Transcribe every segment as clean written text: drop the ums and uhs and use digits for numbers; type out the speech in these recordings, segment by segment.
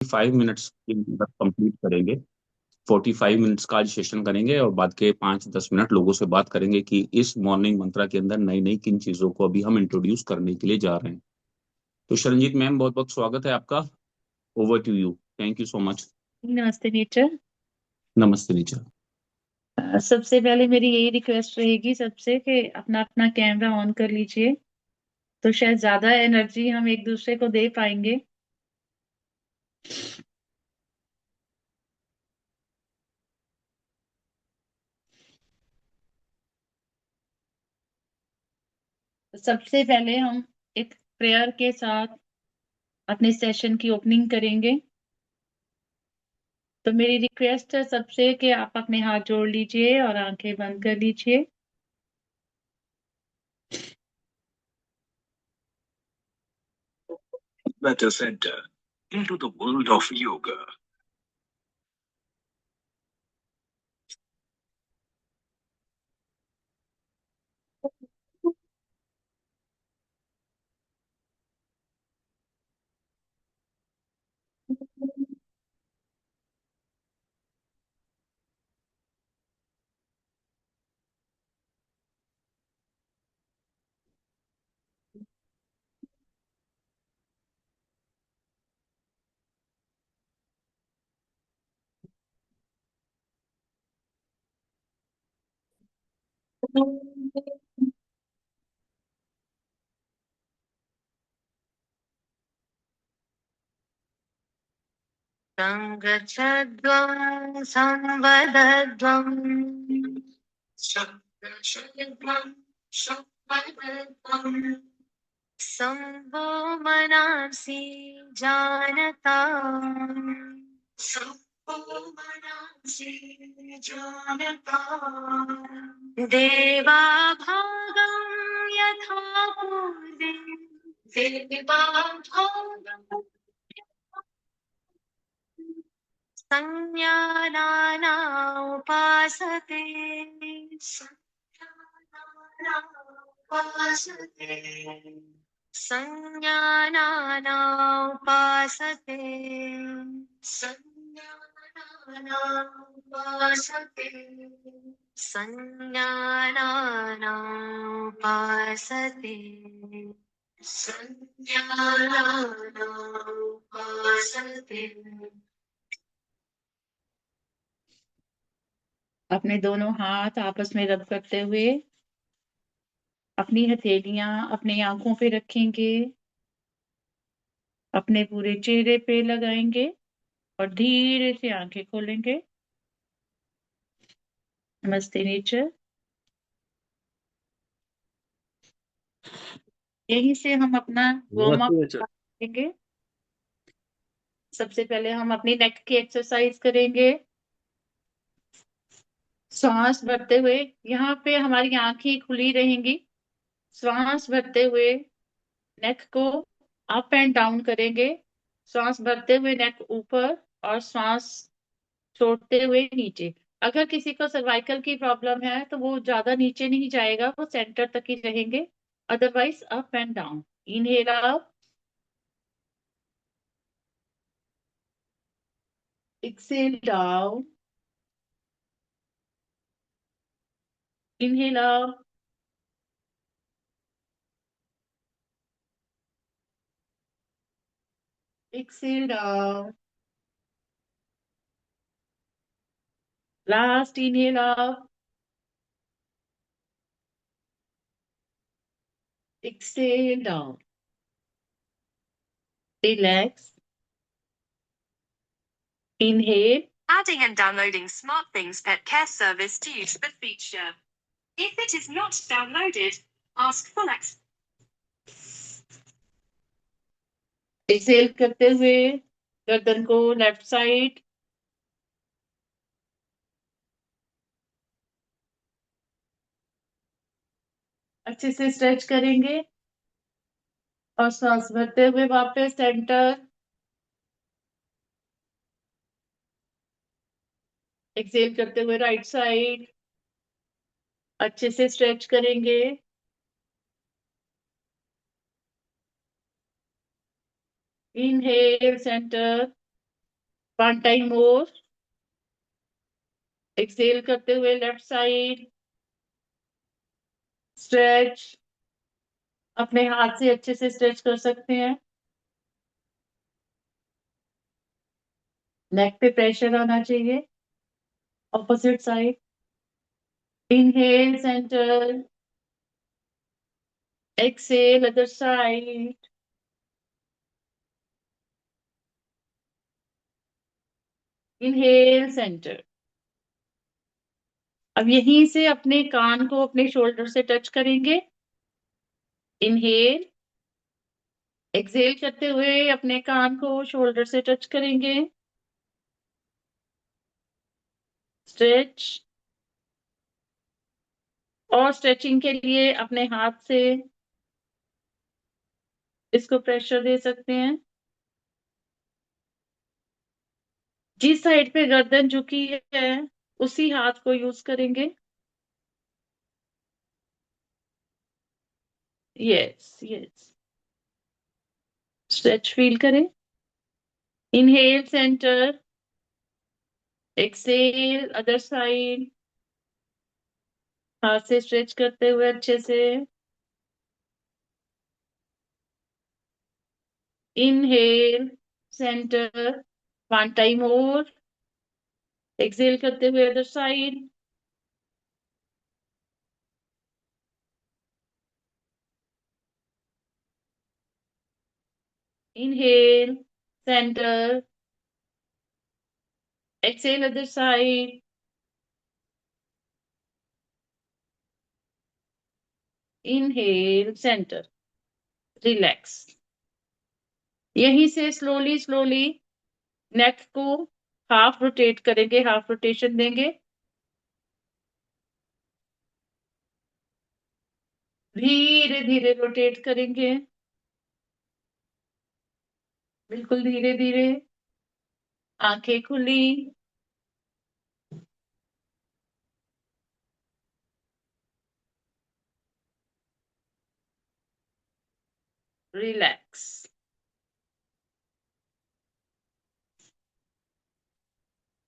45 minutes के अंदर complete करेंगे। 45 मिनट्स का आज सेशन करेंगे और बाद के 5-10 मिनट लोगों से बात करेंगे कि इस मॉर्निंग मंत्रा के अंदर नई नई किन चीजों को अभी हम इंट्रोड्यूस करने के लिए जा रहे हैं। तो शरणजीत मैम, बहुत बहुत स्वागत है आपका। Over to you. Thank you so much. नमस्ते नीरज। नमस्ते नीचा। सबसे पहले मेरी यही रिक्वेस्ट रहेगी सबसे कि अपना अपना कैमरा ऑन कर लीजिए, तो शायद ज्यादा एनर्जी हम एक दूसरे को दे पाएंगे। सबसे पहले हम एक प्रेयर के साथ अपने सेशन की ओपनिंग करेंगे। तो मेरी रिक्वेस्ट है सबसे कि आप अपने हाथ जोड़ लीजिए और आंखें बंद कर लीजिए। Better Center into the world of yoga. सङ्गच्छध्वं संवदध्वं Shambho मनांसि जानता देवा भागं यथा पूर्वे देवा भागं संज्ञानाना उपासते संज्ञानाना उपासते संज्ञानाना उपासते संज्ञानाना उपासते संज्ञानाना उपासते। अपने दोनों हाथ आपस में रब करते हुए अपनी हथेलियां अपनी आंखों पे रखेंगे, अपने पूरे चेहरे पे लगाएंगे और धीरे से आंखें खोलेंगे। नमस्ते नेचर। यहीं से हम अपना वार्म अप करेंगे। सबसे पहले हम अपनी नेक की एक्सरसाइज करेंगे। सांस भरते हुए यहाँ पे हमारी आंखें खुली रहेंगी। सांस भरते हुए नेक को अप एंड डाउन करेंगे। सांस भरते हुए नेक ऊपर और सांस छोड़ते हुए नीचे। अगर किसी को सर्वाइकल की प्रॉब्लम है तो वो ज्यादा नीचे नहीं जाएगा, वो सेंटर तक ही रहेंगे। Otherwise up and down. Inhale up, exhale down, inhale up, exhale down, last inhale up, exhale down. Relax. Inhale, Adding and downloading SmartThings Pet Care Service to use the feature. If it is not downloaded, ask for access. Exhale करते हुए गर्दन को left side, अच्छे से stretch करेंगे और सांस भरते हुए वापस सेंटर। एक्सेल करते हुए राइट साइड, अच्छे से स्ट्रेच करेंगे। Inhale centre, one time more. Exhale करते हुए लेफ्ट साइड स्ट्रेच। अपने हाथ से अच्छे से स्ट्रेच कर सकते हैं। नेक पे प्रेशर आना चाहिए। Opposite side. Inhale centre, exhale other side. Inhale centre. अब यहीं से अपने कान को अपने शोल्डर से टच करेंगे। इनहेल। एक्सेल करते हुए अपने कान को शोल्डर से टच करेंगे। स्ट्रेच। और स्ट्रेचिंग के लिए अपने हाथ से इसको प्रेशर दे सकते हैं। जिस साइड पे गर्दन झुकी है उसी हाथ को यूज करेंगे। Yes yes. स्ट्रेच फील करें। Inhale centre, exhale other side. हाथ से स्ट्रेच करते हुए अच्छे से। इनहेल सेंटर, वन टाइम और। एक्सेल करते हुए other side. Inhale centre, exhale other side. Inhale centre, relax. यहीं से स्लोली स्लोली नेक को हाफ रोटेट करेंगे, हाफ रोटेशन देंगे। धीरे धीरे रोटेट करेंगे, बिल्कुल धीरे धीरे। आंखें खुली। रिलैक्स।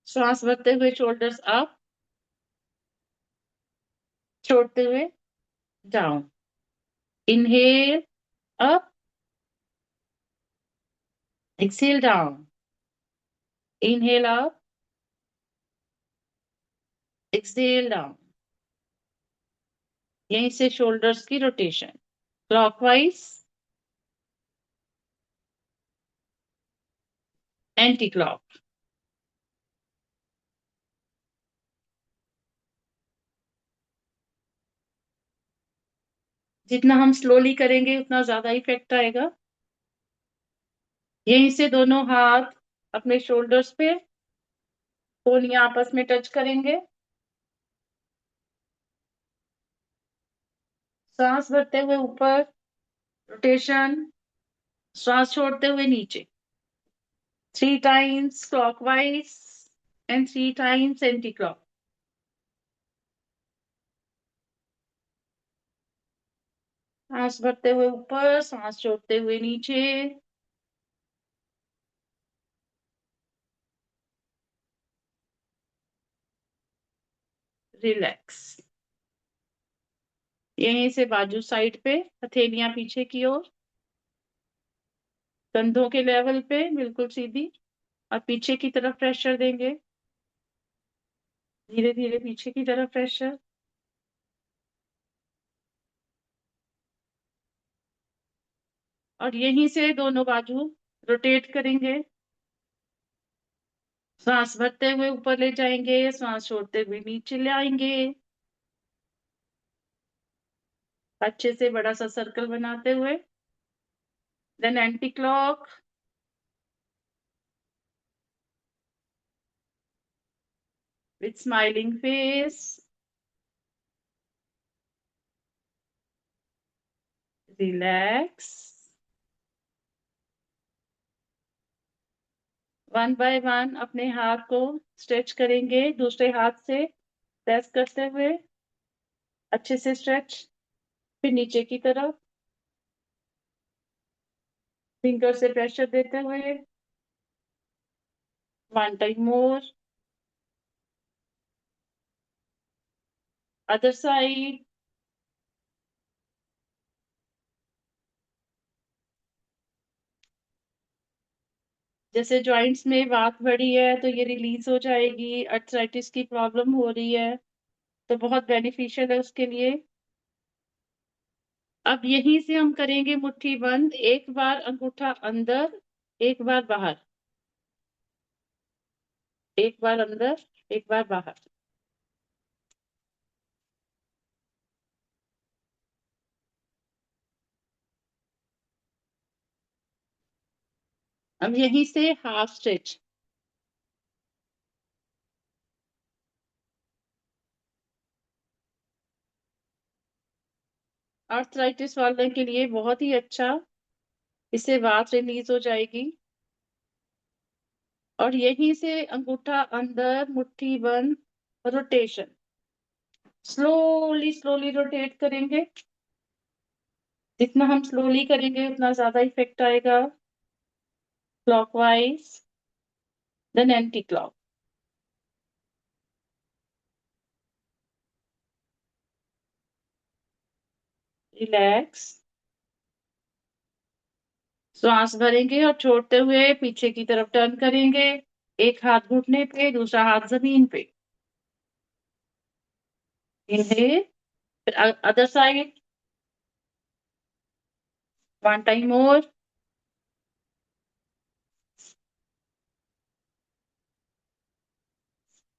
श्वास भरते हुए शोल्डर्स अप, छोड़ते हुए down. Inhale up, exhale down. Inhale up, exhale down. यहीं से शोल्डर्स की रोटेशन क्लॉकवाइज, एंटी क्लॉक। जितना हम स्लोली करेंगे उतना ज्यादा इफेक्ट आएगा। यहीं से दोनों हाथ अपने शोल्डर्स पे, कोहनियां आपस में टच करेंगे। सांस भरते हुए ऊपर रोटेशन, श्वास छोड़ते हुए नीचे। 3 times clockwise and 3 times anti-clock। सांस भरते हुए ऊपर, सांस छोड़ते हुए नीचे। रिलैक्स। यहीं से बाजू साइड पे, हथेलियां पीछे की ओर, कंधों के लेवल पे बिल्कुल सीधी, और पीछे की तरफ प्रेशर देंगे। धीरे धीरे पीछे की तरफ प्रेशर। और यहीं से दोनों बाजू रोटेट करेंगे। सांस भरते हुए ऊपर ले जाएंगे, सांस छोड़ते हुए नीचे ले आएंगे। अच्छे से बड़ा सा सर्कल बनाते हुए। Then anti clock. With smiling face. Relax. One by one अपने हाथ को स्ट्रेच करेंगे, दूसरे हाथ से प्रेस करते हुए अच्छे से स्ट्रेच। फिर नीचे की तरफ फिंगर से प्रेशर देते हुए। One time more. Other side. जैसे जॉइंट्स में बात बढ़ी है तो ये रिलीज हो जाएगी। अर्थराइटिस की प्रॉब्लम हो रही है तो बहुत बेनिफिशियल है उसके लिए। अब यहीं से हम करेंगे मुट्ठी बंद, एक बार अंगूठा अंदर, एक बार बाहर, एक बार अंदर, एक बार बाहर। अब यहीं से हाफ स्ट्रेच। आर्थराइटिस वाले के लिए बहुत ही अच्छा, इससे वात रिलीज हो जाएगी। और यहीं से अंगूठा अंदर, मुट्ठी बंद, रोटेशन। स्लोली स्लोली रोटेट करेंगे। जितना हम स्लोली करेंगे उतना ज्यादा इफेक्ट आएगा। Clockwise, then anti clock. Relax. श्वास भरेंगे और छोड़ते हुए पीछे की तरफ टर्न करेंगे। एक हाथ घुटने पे, दूसरा हाथ जमीन पे। इनहेल, फिर अदर साइड। वन टाइम मोर।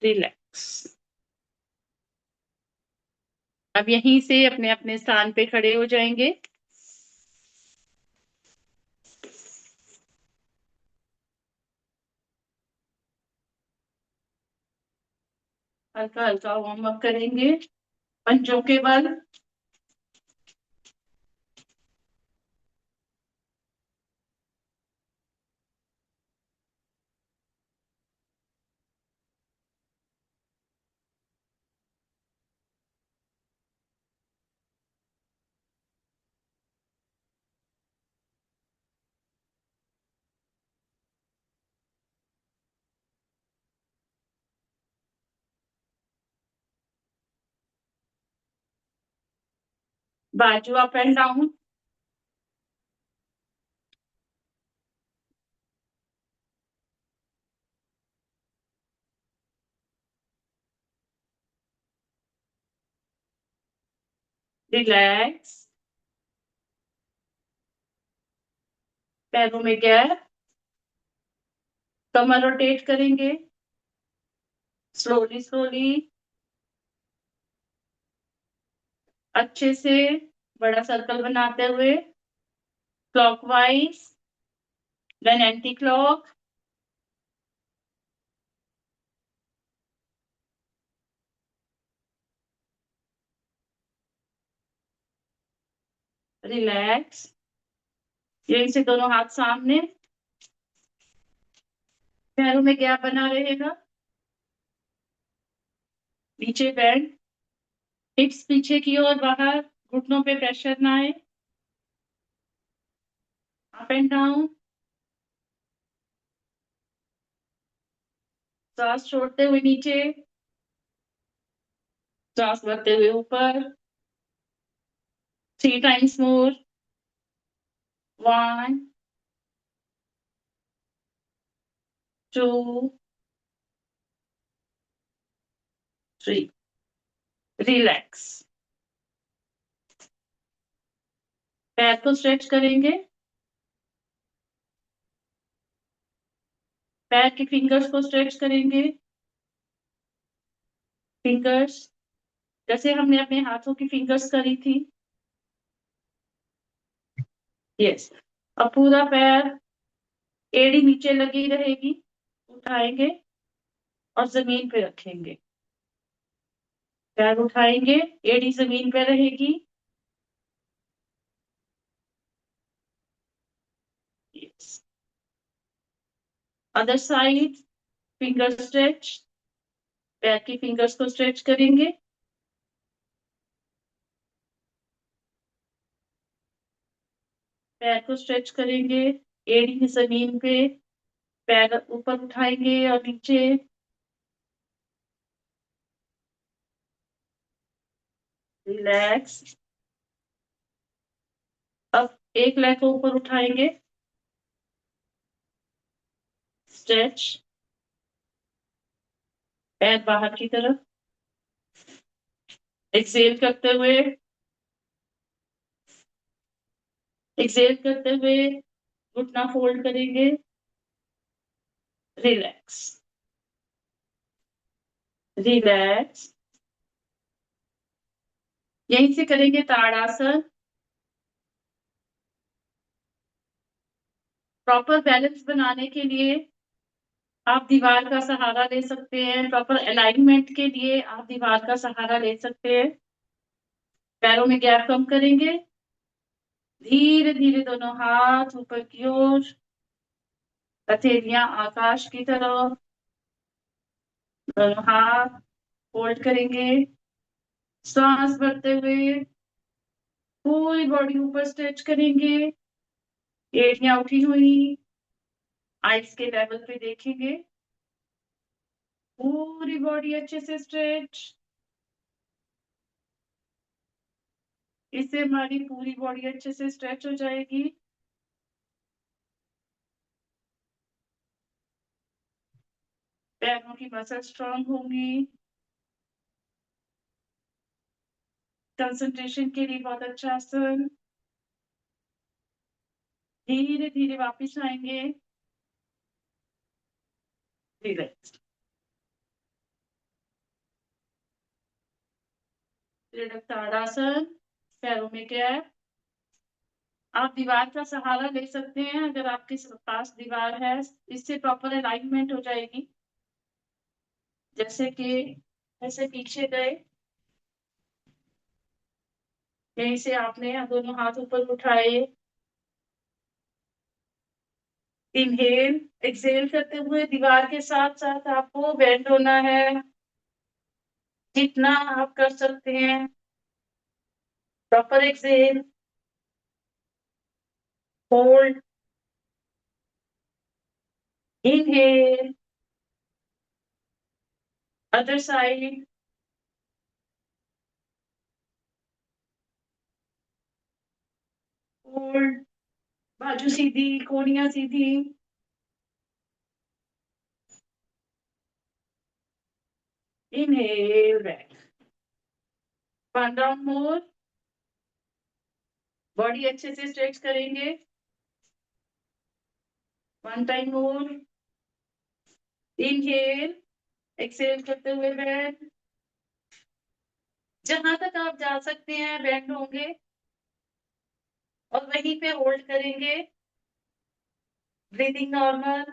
रिलैक्स। अब यहीं से अपने अपने स्थान पे खड़े हो जाएंगे। हल्का हल्का वार्म अप करेंगे पंजों के बल। बाजू अप एंड डाउन। रिलैक्स। पैरों में गैप। कमर रोटेट करेंगे स्लोली स्लोली, अच्छे से बड़ा सर्कल बनाते हुए। Clockwise, then anti clock. Relax. यहीं से दोनों हाथ सामने, पैरों में गैप बना रहेगा। नीचे बैंड, हिप्स पीछे की ओर बाहर, घुटनों पे प्रेशर ना आए। Up and down. सांस छोड़ते हुए नीचे, सांस भरते हुए ऊपर। 3 times more. 1, 2, 3। रिलैक्स। पैर को स्ट्रेच करेंगे। पैर की फिंगर्स को स्ट्रेच करेंगे। फिंगर्स जैसे हमने अपने हाथों की फिंगर्स करी थी। यस। अब पूरा पैर, एड़ी नीचे लगी रहेगी। उठाएंगे और जमीन पे रखेंगे। पैर उठाएंगे, एड़ी जमीन पे रहेगी। Yes. Other side, finger stretch. पैर की फिंगर्स को स्ट्रेच करेंगे। पैर को स्ट्रेच करेंगे, एड़ी जमीन पे, पैर ऊपर उठाएंगे और नीचे, रिलैक्स। अब एक लेग को ऊपर उठाएंगे, स्ट्रेच, पैर बाहर की तरफ, एक्सेल करते हुए, एक्सेल करते हुए घुटना फोल्ड करेंगे, रिलैक्स, रिलैक्स। यहीं से करेंगे ताड़ासन। प्रॉपर बैलेंस बनाने के लिए आप दीवार का सहारा ले सकते हैं, प्रॉपर अलाइनमेंट के लिए आप दीवार का सहारा ले सकते हैं। पैरों में गैप कम करेंगे, धीरे धीरे दोनों हाथ ऊपर की ओर, हथेलियां आकाश की तरफ, दोनों हाथ होल्ड करेंगे। सांस भरते हुए पूरी बॉडी ऊपर स्ट्रेच करेंगे, एड़ियां उठी हुई, आइस के लेवल पे देखेंगे, पूरी बॉडी अच्छे से स्ट्रेच। इससे हमारी पूरी बॉडी अच्छे से स्ट्रेच हो जाएगी। पैरों की मसल स्ट्रांग होंगी। कंसंट्रेशन के लिए बहुत अच्छा आसन। धीरे धीरे वापस आएंगे, रिलैक्स, ताड़ासन। पैरों में गैप। आप दीवार का सहारा ले सकते हैं अगर आपके पास दीवार है, इससे प्रॉपर अलाइनमेंट हो जाएगी। जैसे कि ऐसे पीछे गए, यहीं से आपने दोनों हाथ ऊपर उठाए, इनहेल, एक्सेल करते हुए दीवार के साथ साथ आपको बेंड होना है, जितना आप कर सकते हैं। Proper exhale, hold, inhale, other side, hold, बाजू सीधी, कोहनियां सीधी, inhale back, one round more. Body अच्छे से स्ट्रेच करेंगे, one time more, inhale, exhale करते हुए बैंड। जहां तक आप जा सकते हैं बैंड होंगे और वहीं पे होल्ड करेंगे, breathing normal,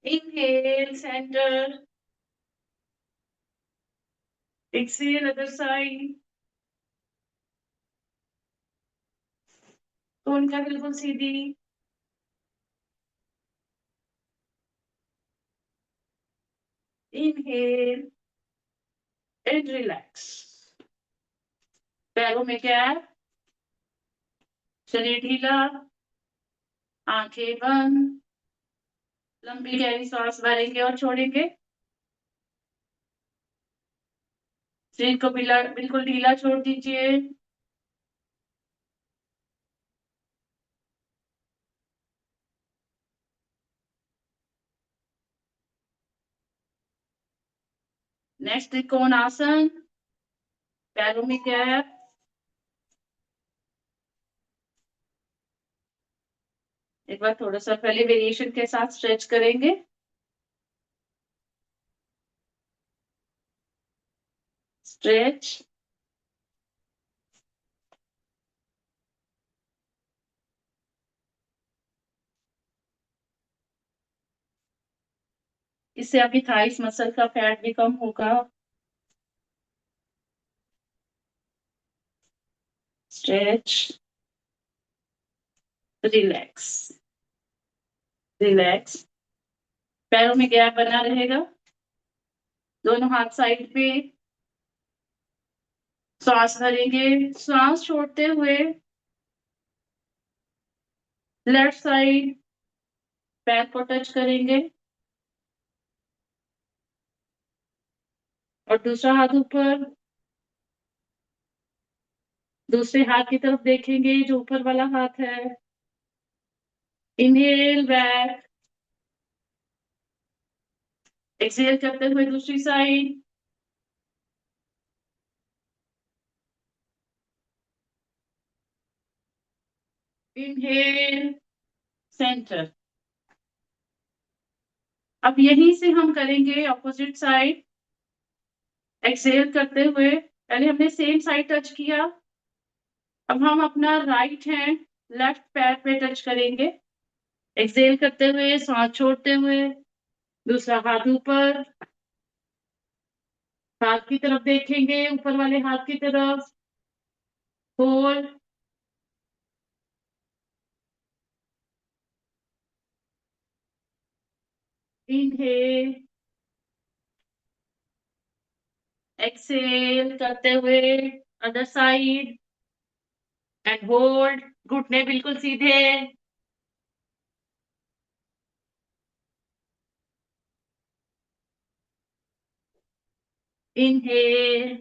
inhale centre, exhale other side, कोहनियां बिल्कुल सीधी, इनहेल एंड रिलैक्स। पैरों में गैप, शरीर ढीला, आंखें बंद, लंबी गहरी सांस भरेंगे और छोड़ेंगे। शरीर को बिल्कुल ढीला छोड़ दीजिए। नेक्स्ट त्रिकोण आसन। पैरों में गैप, एक बार थोड़ा सा पहले वेरिएशन के साथ स्ट्रेच करेंगे, स्ट्रेच, इससे आपकी थाइस मसल का फैट भी कम होगा, स्ट्रेच, रिलैक्स, रिलैक्स। पैरों में गैप बना रहेगा, दोनों हाथ साइड पे, सांस भरेंगे, सांस छोड़ते हुए लेफ्ट साइड पैर को टच करेंगे और दूसरा हाथ ऊपर, दूसरे हाथ की तरफ देखेंगे जो ऊपर वाला हाथ है। इनहेल बैक, एक्सहेल करते हुए दूसरी साइड। Inhale centre. अब यहीं से हम करेंगे ऑपोजिट साइड। एक्सहेल करते हुए पहले हमने सेम साइड टच किया, अब हम अपना राइट हैंड लेफ्ट पैर पे टच करेंगे। एक्सहेल करते हुए सांस छोड़ते हुए दूसरा हाथ ऊपर, हाथ की तरफ देखेंगे, ऊपर वाले हाथ की तरफ। होल्ड, इनहेल, एक्सहेल करते हुए अदर साइड एंड होल्ड। घुटने बिल्कुल सीधे। Inhale,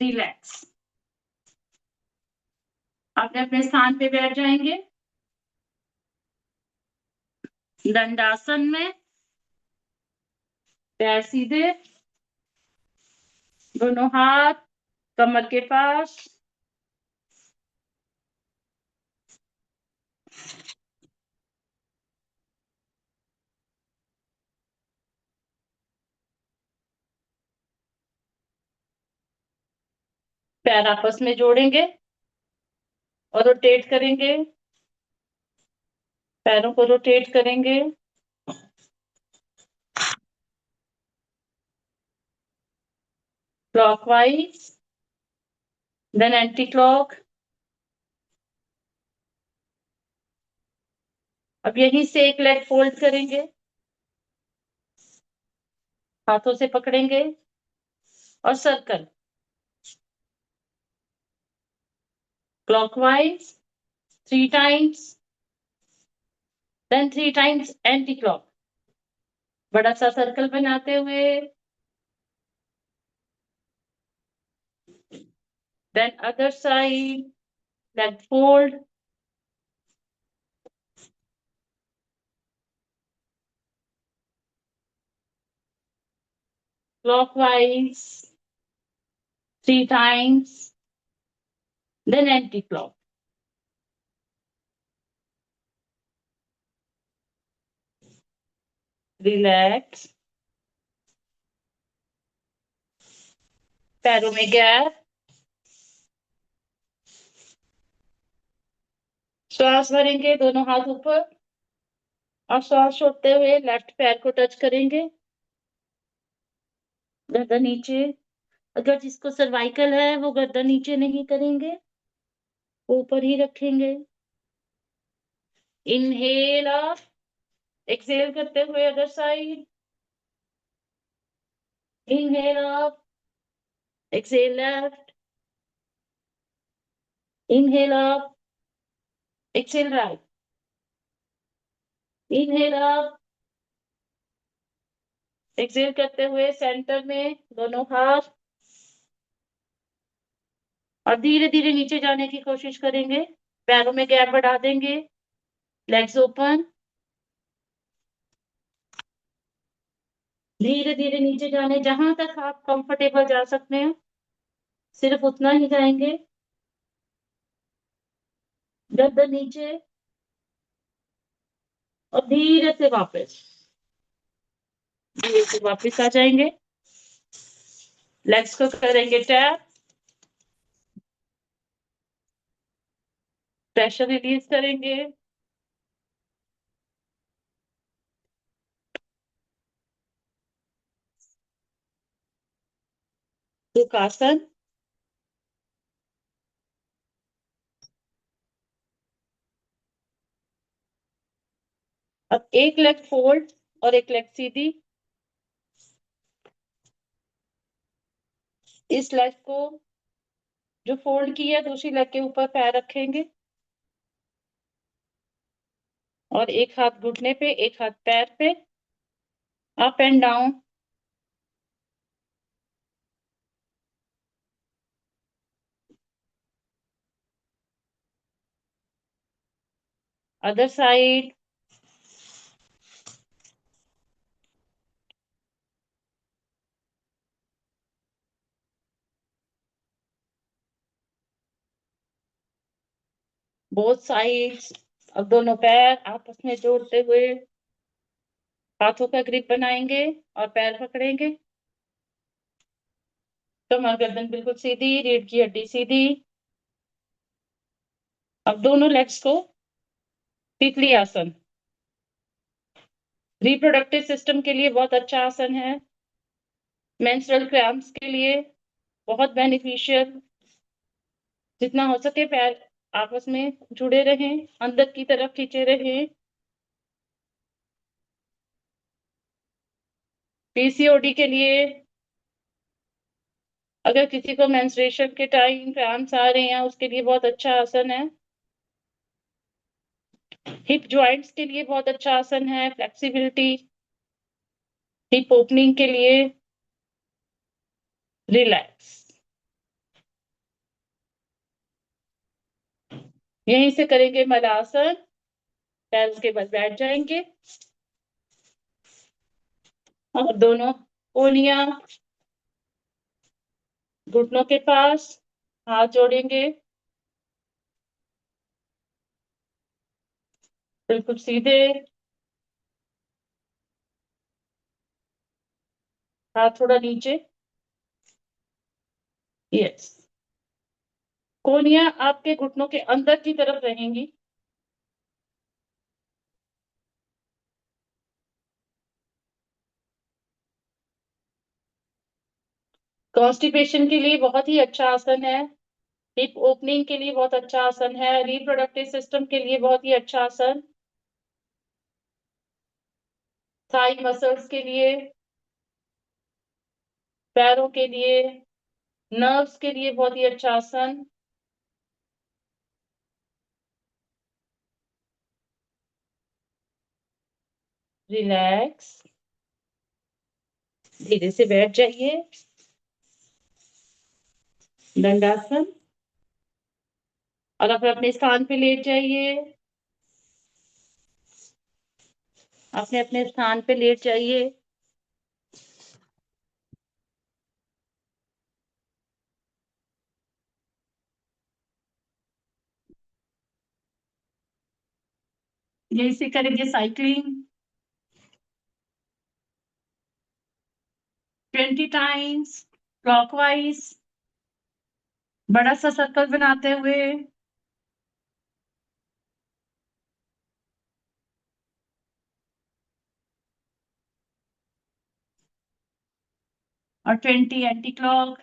relax. अपने अपने स्थान पे बैठ जाएंगे। दंडासन में पैर सीधे, दोनों हाथ कमर के पास। पैर आपस में जोड़ेंगे और रोटेट करेंगे। पैरों को रोटेट करेंगे। Clockwise then anti clock. अब यहीं से एक लेग फोल्ड करेंगे, हाथों से पकड़ेंगे और circle clockwise 3 times, then 3 times anti clock. बड़ा सा सर्कल बनाते हुए, then other side leg fold, clockwise 3 times, then anti-clock. Relax. पैरों में गैप। श्वास भरेंगे, दोनों हाथ ऊपर और श्वास छोड़ते हुए लेफ्ट पैर को टच करेंगे, गर्दन नीचे। अगर जिसको सर्वाइकल है वो गर्दन नीचे नहीं करेंगे, ऊपर ही रखेंगे। इनहेल अप, एक्सहेल करते हुए other side. Inhale up, exhale left. Inhale up, exhale right. Inhale up, exhale करते हुए सेंटर में दोनों हाथ और धीरे धीरे नीचे जाने की कोशिश करेंगे। पैरों में गैप बढ़ा देंगे, लेग्स ओपन। धीरे धीरे नीचे जाने, जहां तक आप कंफर्टेबल जा सकते हैं सिर्फ उतना ही जाएंगे। गर्दन नीचे और धीरे से वापस आ जाएंगे। लेग्स को करेंगे टैप, प्रेशर रिलीज करेंगे। सुखासन। अब एक लेग फोल्ड और एक लेग सीधी। इस लेग को जो फोल्ड किया दूसरी लेग के ऊपर पैर रखेंगे, और एक हाथ घुटने पे, एक हाथ पैर पे, up and down. Other side. Both sides. अब दोनों पैर आपस में जोड़ते हुए हाथों का ग्रिप बनाएंगे और पैर पकड़ेंगे। कमर गर्दन बिल्कुल सीधी, रीढ़ की हड्डी सीधी। अब दोनों लेग्स को तितली आसन। रिप्रोडक्टिव सिस्टम के लिए बहुत अच्छा आसन है। मेंस्ट्रुअल क्रैम्प्स के लिए बहुत बेनिफिशियल। जितना हो सके पैर आपस में जुड़े रहें, अंदर की तरफ खींचे रहें। पीसीओडी के लिए, अगर किसी को मेंस्ट्रुएशन के टाइम क्रैम्प्स आ रहे हैं, उसके लिए बहुत अच्छा आसन है। हिप जॉइंट्स के लिए बहुत अच्छा आसन है। फ्लेक्सिबिलिटी, हिप ओपनिंग के लिए। रिलैक्स। यहीं से करेंगे मलासन। पैर के बल बैठ जाएंगे और दोनों कोहनियां घुटनों के पास, हाथ जोड़ेंगे बिल्कुल सीधे। हाथ थोड़ा नीचे। यस। कोहनियां आपके घुटनों के अंदर की तरफ रहेंगी। कॉन्स्टिपेशन के लिए बहुत ही अच्छा आसन है। हिप ओपनिंग के लिए बहुत अच्छा आसन है। रिप्रोडक्टिव सिस्टम के लिए बहुत ही अच्छा आसन। थाई मसल्स के लिए, पैरों के लिए, नर्व्स के लिए बहुत ही अच्छा आसन। रिलैक्स। धीरे से बैठ जाइए। दंडासन। और अब अपने स्थान पे लेट जाइए। अपने अपने स्थान पे लेट जाइए। यहीं से करेंगे साइकिलिंग 20 टाइम्स क्लॉकवाइज, बड़ा सा सर्कल बनाते हुए। और 20 एंटी क्लॉक।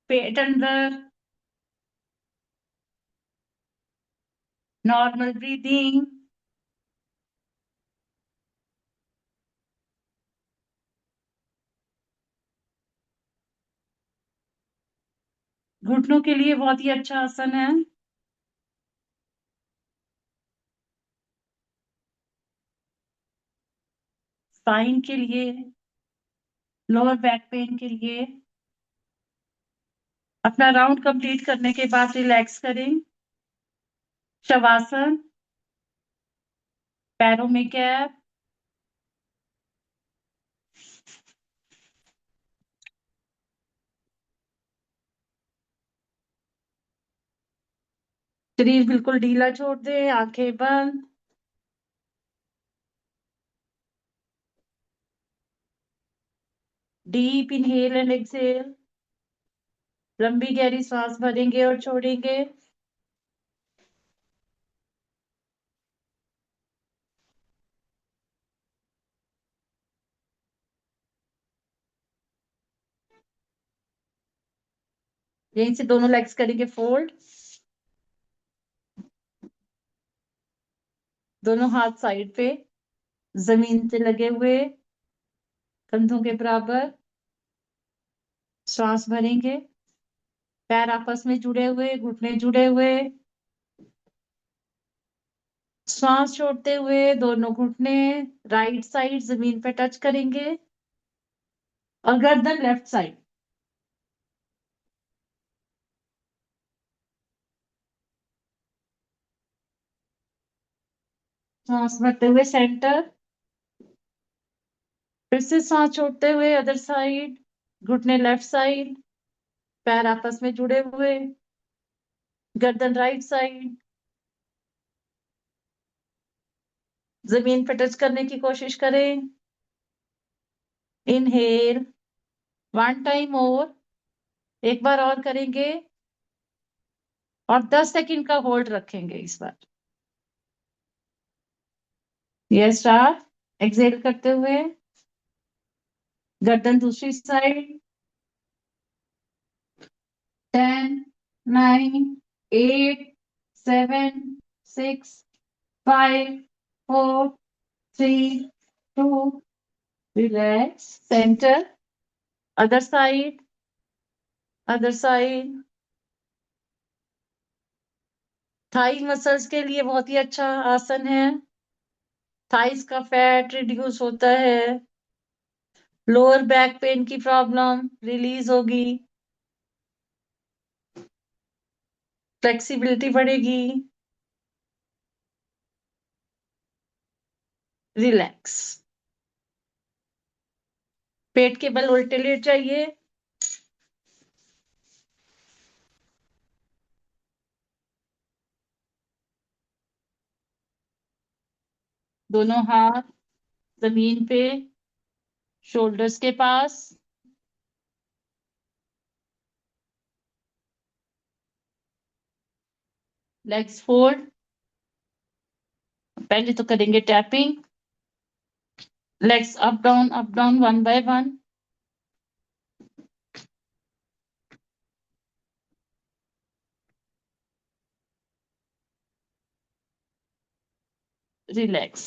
पेट अंदर, नॉर्मल ब्रीदिंग। घुटनों के लिए बहुत ही अच्छा आसन है। स्पाइन के लिए, लोअर बैक पेन के लिए। अपना राउंड कंप्लीट करने के बाद रिलैक्स करें। शवासन। पैरों में कैप। शरीर बिल्कुल ढीला छोड़ दे, आंखें बंद। Deep inhale and exhale. लंबी गहरी सांस भरेंगे और छोड़ेंगे। यहीं से दोनों लेग्स करेंगे फोल्ड। दोनों हाथ साइड पे, जमीन से लगे हुए, कंधों के बराबर। श्वास भरेंगे पैर आपस में जुड़े हुए, घुटने जुड़े हुए, श्वास छोड़ते हुए दोनों घुटने राइट साइड जमीन पे टच करेंगे और गर्दन लेफ्ट साइड। सांस भरते हुए सेंटर, फिर से सांस छोड़ते हुए अदर साइड, घुटने लेफ्ट साइड, पैर आपस में जुड़े हुए, गर्दन राइट साइड, जमीन पे टच करने की कोशिश करें। इनहेल, वन टाइम और, एक बार और करेंगे और 10 सेकंड का होल्ड रखेंगे इस बार। ये स्टार्ट। एक्सेल करते हुए गर्दन दूसरी side. 10, 9, 8, 7, 6, 5, 4, 3, 2, relax. Centre, other side, other side. Thigh muscles के लिए बहुत ही अच्छा आसन है। थाइस का फैट रिड्यूस होता है, लोअर बैक पेन की प्रॉब्लम रिलीज होगी, फ्लेक्सिबिलिटी बढ़ेगी। रिलैक्स। पेट के बल उल्टे लेट जाइए। दोनों हाथ जमीन पे, शोल्डर्स के पास। Legs fold. पहले तो करेंगे tapping. Legs up down one by one. Relax.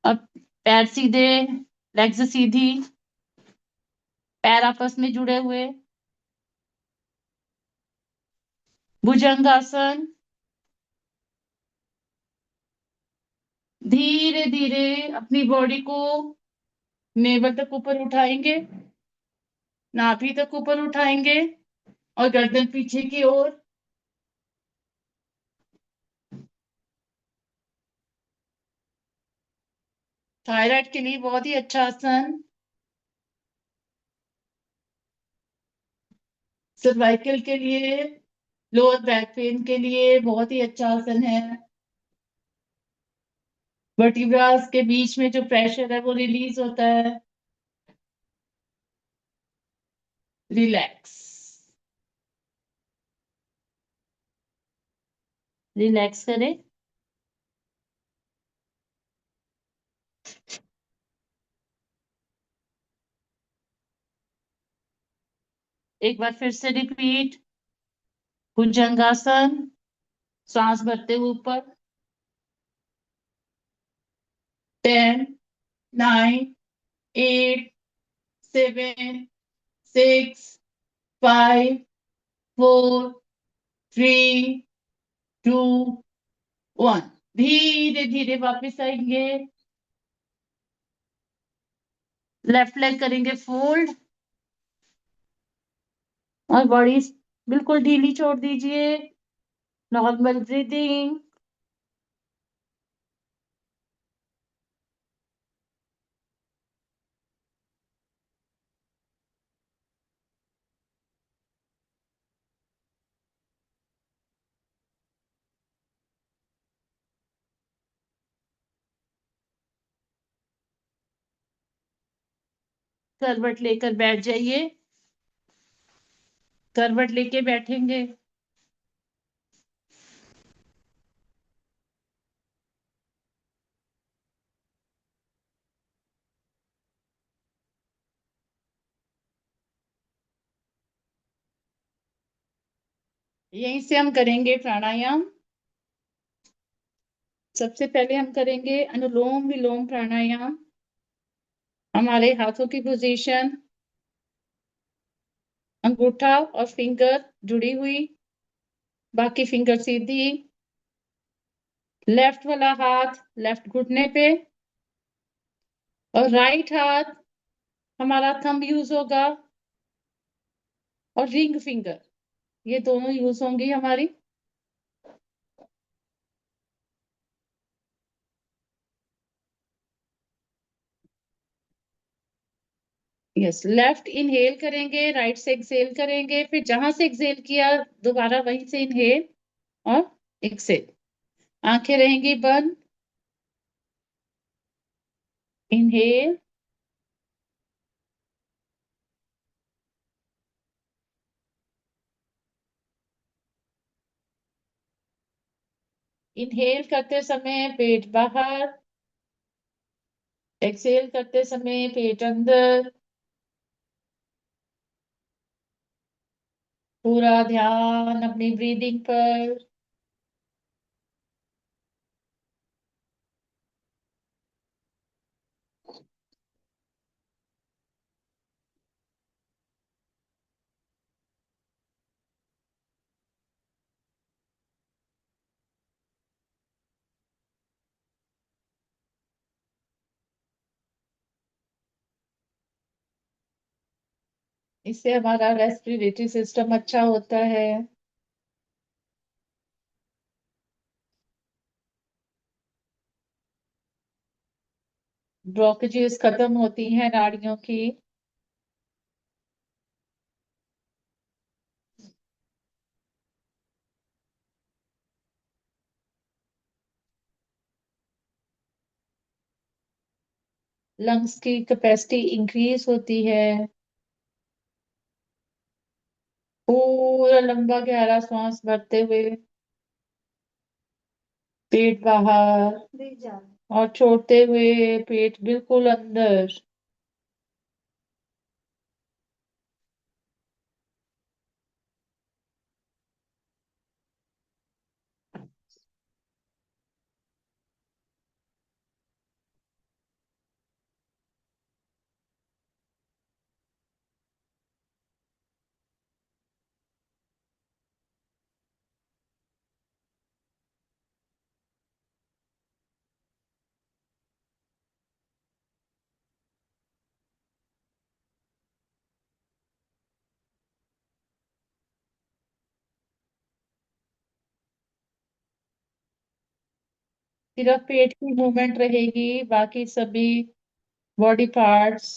अब पैर सीधे, लेग्स सीधी, पैर आपस में जुड़े हुए, भुजंगासन। धीरे धीरे अपनी बॉडी को नेवल तक ऊपर उठाएंगे, नाभि तक ऊपर उठाएंगे और गर्दन पीछे की ओर। थायराइड के लिए बहुत ही अच्छा आसन। सर्वाइकल के लिए, लोअर बैक पेन के लिए बहुत ही अच्छा आसन है। वर्टिब्रास के बीच में जो प्रेशर है वो रिलीज होता है। रिलैक्स। रिलैक्स करें। एक बार फिर से रिपीट। भुजंगासन, सांस भरते हुए ऊपर। 10, 9, 8, 7, 6, 5, 4, 3, 2, 1। धीरे धीरे वापस आएंगे। लेफ्ट लेग करेंगे फोल्ड और बॉडी बिल्कुल ढीली छोड़ दीजिए। Normal breathing. करवट लेकर बैठ जाइए। करवट लेके बैठेंगे। यहीं से हम करेंगे प्राणायाम। सबसे पहले हम करेंगे अनुलोम विलोम प्राणायाम। हमारे हाथों की पोजीशन अंगूठा और फिंगर जुड़ी हुई, बाकी फिंगर सीधी। लेफ्ट वाला हाथ लेफ्ट घुटने पे और राइट हाथ हमारा थंब यूज होगा और रिंग फिंगर, ये दोनों यूज होंगी हमारी। यस, लेफ्ट इनहेल करेंगे, राइट से एक्सेल करेंगे, फिर जहां से एक्सेल किया दोबारा वहीं से इनहेल और एक्सेल। आंखें रहेंगी बंद। इनहेल, इनहेल करते समय पेट बाहर, एक्सेल करते समय पेट अंदर। पूरा ध्यान अपनी ब्रीदिंग पर। इससे हमारा रेस्पिरेटरी सिस्टम अच्छा होता है। ब्लॉकेजेस खत्म होती हैं नाड़ियों की। लंग्स की कैपेसिटी इंक्रीज होती है। पूरा लंबा गहरा सांस भरते हुए पेट बाहर और छोड़ते हुए पेट बिल्कुल अंदर। सिर्फ पेट की मूवमेंट रहेगी, बाकी सभी बॉडी पार्ट्स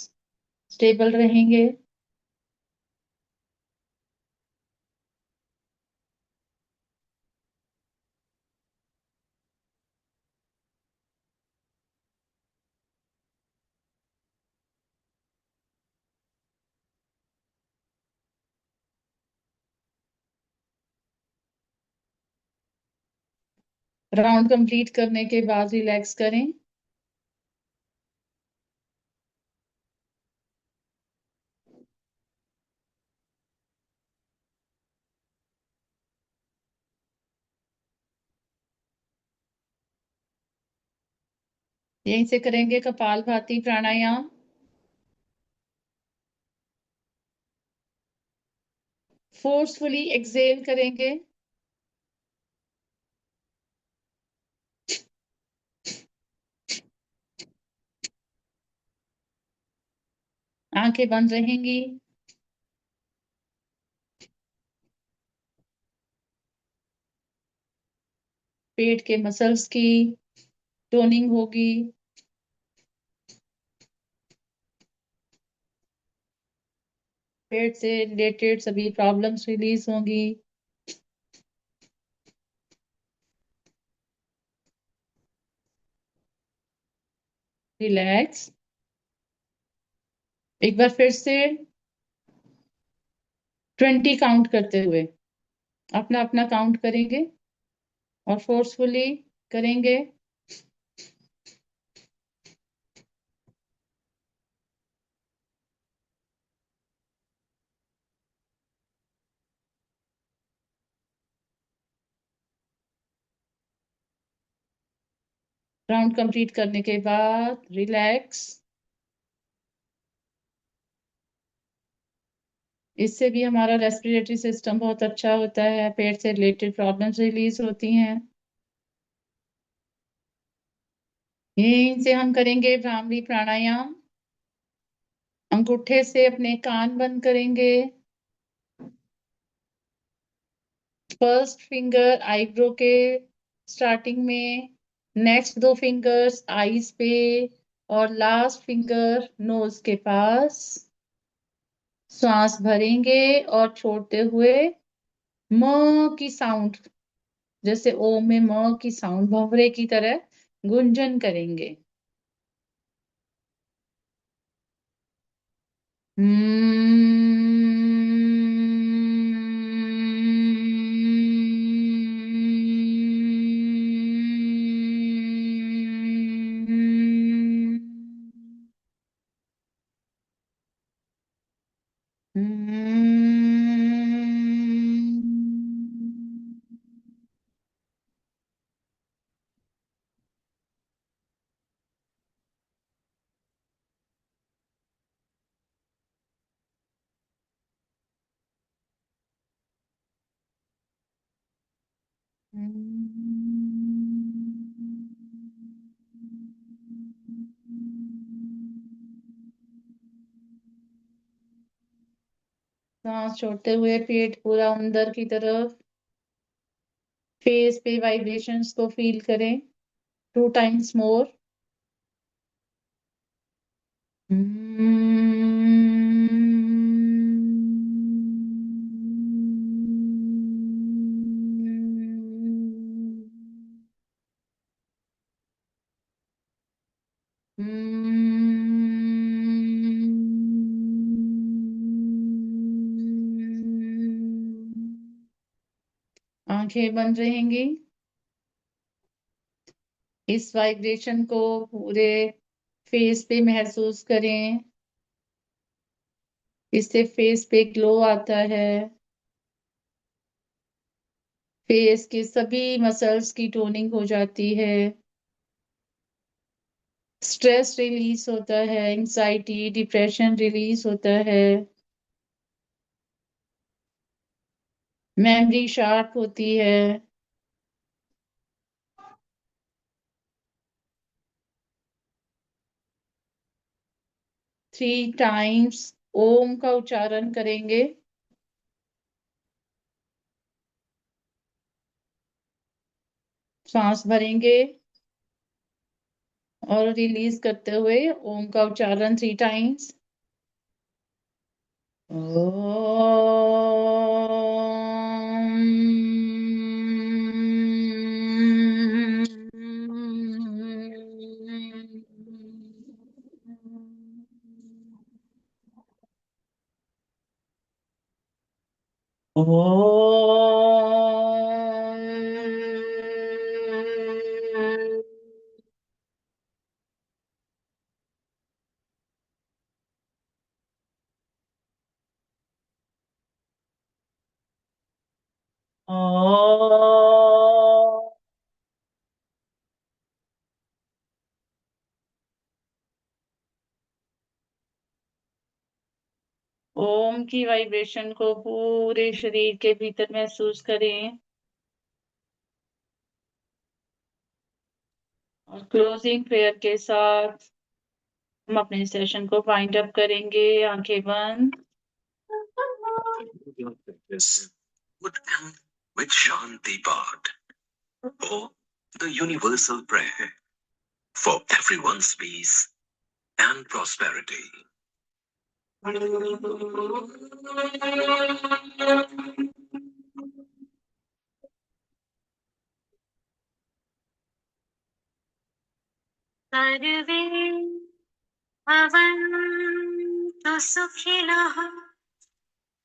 स्टेबल रहेंगे। राउंड कंप्लीट करने के बाद रिलैक्स करें। यहीं से करेंगे कपालभाति प्राणायाम। फोर्सफुली एक्सेल करेंगे। आंखें बंद रहेंगी। पेट के मसल्स की टोनिंग होगी। पेट से रिलेटेड सभी प्रॉब्लम्स रिलीज होंगी। रिलैक्स। एक बार फिर से 20 काउंट करते हुए अपना अपना काउंट करेंगे और फोर्सफुली करेंगे। राउंड कंप्लीट करने के बाद रिलैक्स। इससे भी हमारा रेस्पिरेटरी सिस्टम बहुत अच्छा होता है, पेट से रिलेटेड प्रॉब्लम्स रिलीज होती हैं। यहीं से हम करेंगे भ्रामरी प्राणायाम। अंगूठे से अपने कान बंद करेंगे। फर्स्ट फिंगर आईब्रो के स्टार्टिंग में, नेक्स्ट दो फिंगर्स आईज पे, और लास्ट फिंगर नोज के पास। सांस भरेंगे और छोड़ते हुए म की साउंड, जैसे ओ में म की साउंड भंवरे की तरह गुंजन करेंगे। सांस छोड़ते हुए पेट पूरा अंदर की तरफ, फेस पे वाइब्रेशंस को फील करें 2 टाइम्स मोर। आंखें बंद रहेंगी। इस वाइब्रेशन को पूरे फेस पे महसूस करें। इससे फेस पे ग्लो आता है। फेस के सभी मसल्स की टोनिंग हो जाती है। स्ट्रेस रिलीज होता है, एंजाइटी डिप्रेशन रिलीज होता है। मेमोरी शार्प होती है। 3 टाइम्स ओम का उच्चारण करेंगे। सांस भरेंगे और रिलीज करते हुए ओम का उच्चारण 3 टाइम्स। ओम की वाइब्रेशन को पूरे शरीर के भीतर महसूस करें। और क्लोजिंग प्रेयर के साथ हम अपने सेशन को वाइंड अप करेंगे, आंखें बंद। This would end with Shanti Path, or the universal prayer for everyone's peace and prosperity. सर्वे भवन्तु सुखिनः,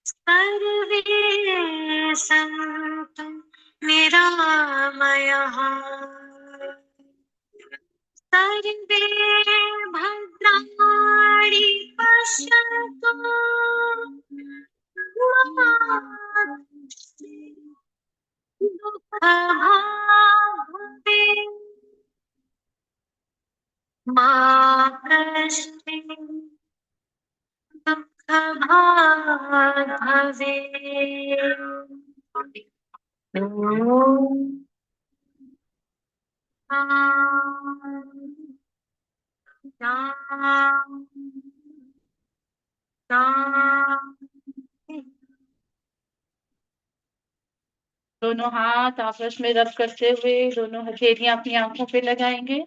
सर्वे सन्तु निरामयाः, सर्वे भद्राणि पश्यन्तु, मा कश्चित् दुःखभाग् भवेत्, मा कश्चित् दुःखभाग् सभाधवे ॐ शान्ति। दोनों हाथ आपस में रब करते हुए दोनों हथेलियां अपनी आंखों पे लगाएंगे,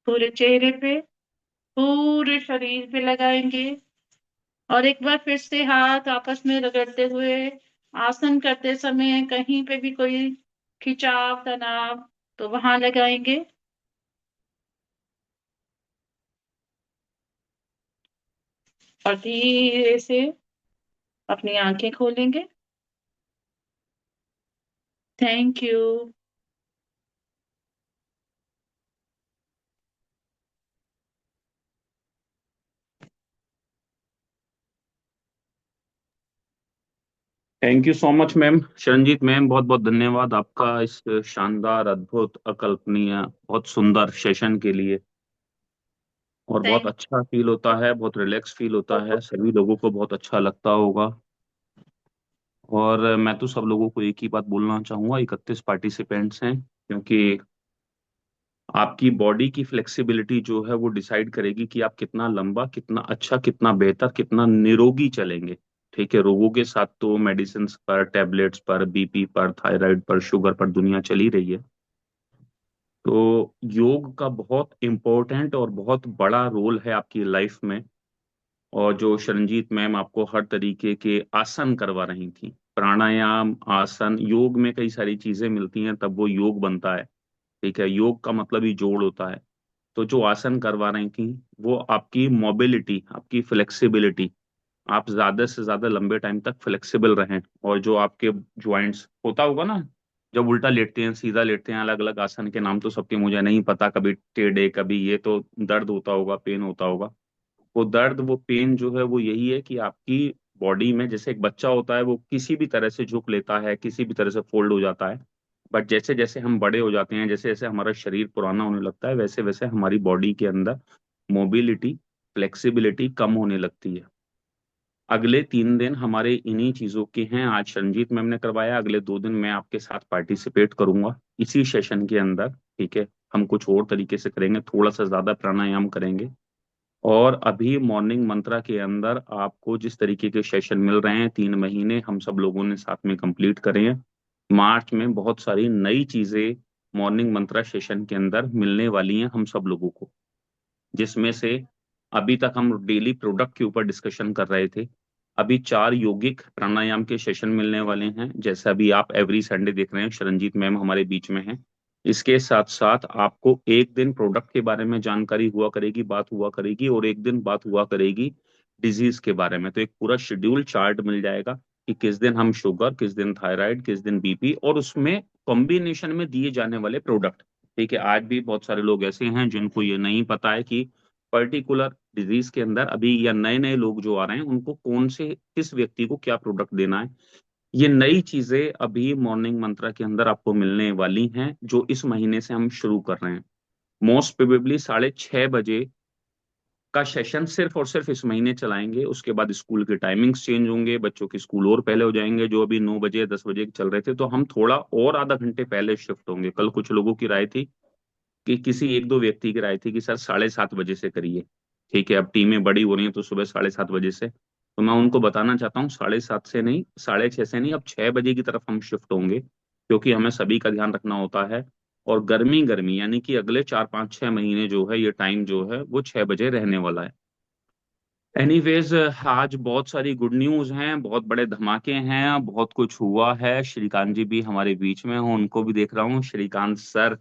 पूरे चेहरे पे, पूरे शरीर पे लगाएंगे और एक बार फिर से हाथ आपस में रगड़ते हुए आसन करते समय कहीं पे भी कोई खिंचाव तनाव तो वहां लगाएंगे। और धीरे से अपनी आंखें खोलेंगे। Thank you. Thank you so much ma'am, Sharanjeet ma'am, बहुत बहुत धन्यवाद आपका इस शानदार, अद्भुत, अकल्पनीय, बहुत सुंदर सेशन के लिए। और बहुत थैंक अच्छा फील होता है, बहुत रिलैक्स फील होता है, सभी लोगों को बहुत अच्छा लगता होगा। और मैं तो सब लोगों को एक ही बात बोलना चाहूंगा, 31 पार्टिसिपेंट्स हैं, क्योंकि आपकी बॉडी की फ्लेक्सिबिलिटी जो है वो डिसाइड करेगी कि आप कितना लंबा, कितना अच्छा, कितना बेहतर, कितना निरोगी चलेंगे। ठीक है, रोगों के साथ तो मेडिसिन पर, टैबलेट्स पर, बीपी पर, थायराइड पर, शुगर पर दुनिया चली रही है। तो योग का बहुत इम्पोर्टेंट और बहुत बड़ा रोल है आपकी लाइफ में। और जो शरणजीत मैम आपको हर तरीके के आसन करवा रही थी, प्राणायाम, आसन, योग में कई सारी चीजें मिलती हैं तब वो योग बनता है। ठीक है, योग का मतलब ही जोड़ होता है। तो जो आसन करवा रही थी वो आपकी मोबिलिटी, आपकी फ्लेक्सिबिलिटी, आप ज्यादा से ज्यादा लंबे टाइम तक फ्लेक्सिबल रहें। और जो आपके ज्वाइंट्स होता होगा ना, जब उल्टा लेटते हैं, सीधा लेटते हैं, अलग अलग आसन के नाम तो सबके मुझे नहीं पता, कभी टेढ़े, कभी ये, तो दर्द होता होगा, पेन होता होगा। वो दर्द, वो पेन जो है वो यही है कि आपकी बॉडी में, जैसे एक बच्चा होता है वो किसी भी तरह से झुक लेता है, किसी भी तरह से फोल्ड हो जाता है। बट जैसे जैसे हम बड़े हो जाते हैं, जैसे जैसे हमारा शरीर पुराना होने लगता है, वैसे वैसे हमारी बॉडी के अंदर मोबिलिटी, फ्लेक्सिबिलिटी कम होने लगती है। अगले 3 दिन हमारे इन्हीं चीजों के हैं। आज संजीत मैम ने करवाया, अगले 2 दिन मैं आपके साथ पार्टिसिपेट करूंगा इसी सेशन के अंदर। ठीक है, हम कुछ और तरीके से करेंगे, थोड़ा सा ज्यादा प्राणायाम करेंगे। और अभी मॉर्निंग मंत्रा के अंदर आपको जिस तरीके के सेशन मिल रहे हैं, 3 महीने हम सब लोगों ने साथ में कंप्लीट करे हैं। मार्च में बहुत सारी नई चीजें मॉर्निंग मंत्रा सेशन के अंदर मिलने वाली हैं हम सब लोगों को, जिसमें से अभी तक हम डेली प्रोडक्ट के ऊपर डिस्कशन कर रहे थे। अभी 4 योगिक प्राणायाम के सेशन मिलने वाले हैं, जैसे अभी आप एवरी संडे देख रहे हैं, शरणजीत मैम हमारे बीच में हैं। इसके साथ साथ आपको एक दिन प्रोडक्ट के बारे में जानकारी हुआ करेगी, बात हुआ करेगी, और एक दिन बात हुआ करेगी डिजीज के बारे में। तो एक पूरा शेड्यूल चार्ट मिल जाएगा कि किस दिन हम शुगर, किस दिन थायराइड, किस दिन बीपी, और उसमें कॉम्बिनेशन में दिए जाने वाले प्रोडक्ट। ठीक है, आज भी बहुत सारे लोग ऐसे हैं जिनको ये नहीं पता है कि पर्टिकुलर डिजीज के अंदर अभी, या नए नए लोग जो आ रहे हैं, उनको कौन से, किस व्यक्ति को क्या प्रोडक्ट देना है। ये नई चीजें अभी मॉर्निंग मंत्रा के अंदर आपको मिलने वाली हैं, जो इस महीने से हम शुरू कर रहे हैं। मोस्ट प्रोबेबली 6:30 बजे का सेशन सिर्फ और सिर्फ इस महीने चलाएंगे। उसके बाद स्कूल के टाइमिंग्स चेंज होंगे, बच्चों के स्कूल और पहले हो जाएंगे। जो अभी 9 बजे, 10 बजे चल रहे थे, तो हम थोड़ा और आधा घंटे पहले शिफ्ट होंगे। कल कुछ लोगों की राय थी कि, किसी एक दो व्यक्ति की राय थी कि सर 7:30 बजे से करिए। ठीक है, अब टीमें बड़ी हो रही हैं तो सुबह 7:30 बजे से, तो मैं उनको बताना चाहता हूँ 7:30 से नहीं, 6:30 से नहीं, अब 6 बजे की तरफ हम शिफ्ट होंगे, क्योंकि हमें सभी का ध्यान रखना होता है। और गर्मी गर्मी यानी कि अगले 4 5 6 महीने जो है, ये टाइम जो है वो 6 बजे रहने वाला है। एनीवेज, आज बहुत सारी गुड न्यूज हैं, बहुत बड़े धमाके हैं, बहुत कुछ हुआ है। श्रीकांत जी भी हमारे बीच में हो, उनको भी देख रहा हूँ। श्रीकांत सर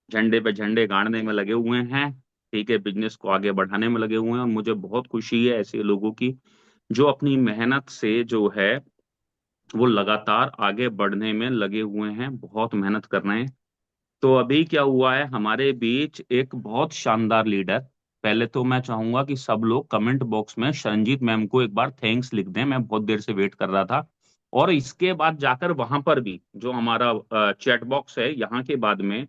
झंडे पे झंडे गाड़ने में लगे हुए हैं। ठीक है, बिजनेस को आगे बढ़ाने में लगे हुए हैं, और मुझे बहुत खुशी है ऐसे लोगों की जो अपनी मेहनत से जो है वो लगातार आगे बढ़ने में लगे हुए हैं, बहुत मेहनत कर रहे हैं। तो अभी क्या हुआ है, हमारे बीच एक बहुत शानदार लीडर। पहले तो मैं चाहूंगा कि सब लोग कमेंट बॉक्स में शरणजीत मैम को एक बार थैंक्स लिख दें, मैं बहुत देर से वेट कर रहा था। और इसके बाद जाकर वहां पर भी जो हमारा चैट बॉक्स है, यहाँ के बाद में